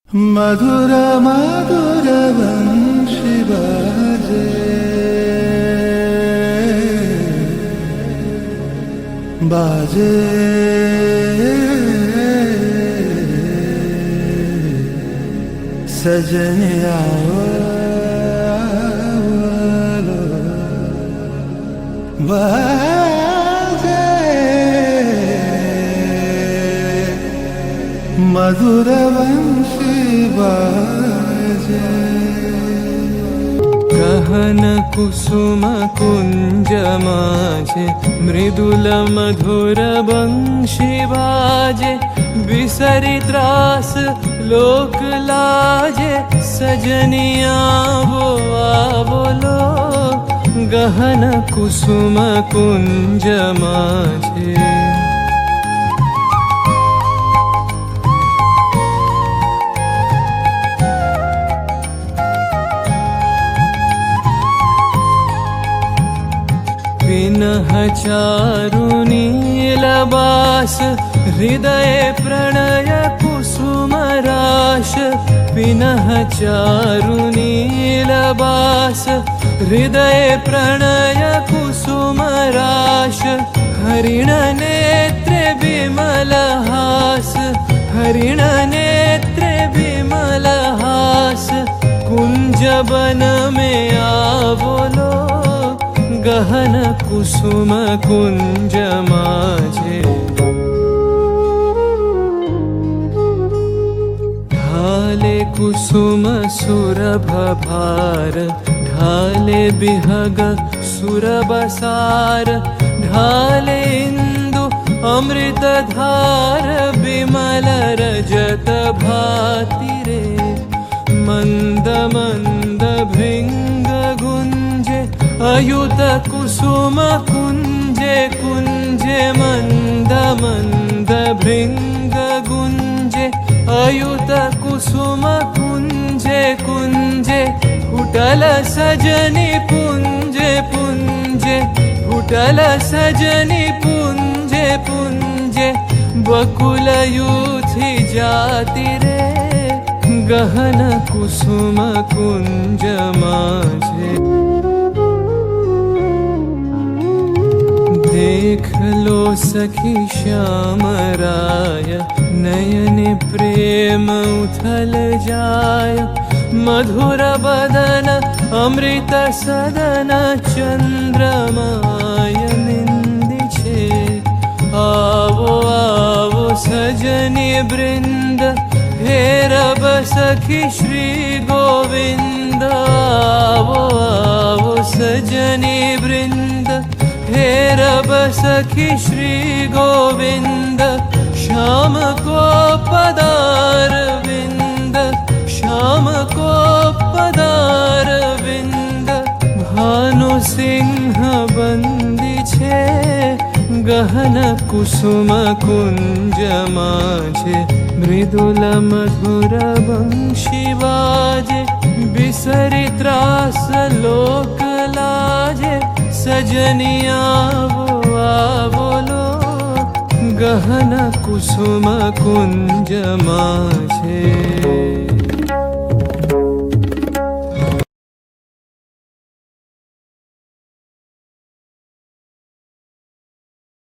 मधुर मधुर वंशी बाजे बाजे सजनिया बाजे मधुर वंशी बाजे। गहन कुसुम कुंज माझे मृदुल मधुर वंशी बाजे। बिसरी त्रास लोक लाजे सजनिया वो बोलो। गहन कुसुम कुंज माझे पिनः चारुनीलबास हृदय प्रणय कुसुमराश। पिनः चारुनीलबास हृदय प्रणय कुसुमराश। हरिण नेत्रे विमलहास हरिण नेत्रे विमलहास। कुंजवन में आवोलो गहन कुसुम कुंज माझे। ढाले कुसुम सुरभ भार ढाले बिहग सुरबसार। ढाले इंदु अमृत धार विमल रजत भाति रे। मंद मंद भृंग गुंजे अयुत कुसुम कुंजे कुंजे। मंद मंद भृंग गुंजे अयुत कुसुम कुंजे कुंजे। फुटल सजनी पुंजे पुंजे फुटल सजनी पुंजे पुंजे। बकुल यूथी जाति रे गहन कुसुम कुंज माझे। देख लो सखी श्याम राय नयन प्रेम उथल जाय। मधुर बदन अमृत सदन चंद्रमाय निंदी छे। आवो आवो सजनी वृंद हेरब सखी श्री गोविंद। आवो आवो सजनी वृंद हेरब सखी श्री गोविंद। श्याम को पदार विंद श्याम को पदार विंद। भानु सिंह बंदी छे गहन कुसुम कुंज माझे। मृदुल मधुर वंशी बाजे बिसरी त्रास लोक लाजे सजनिया वो बोलो। गहन कुसुम कुंज माझे।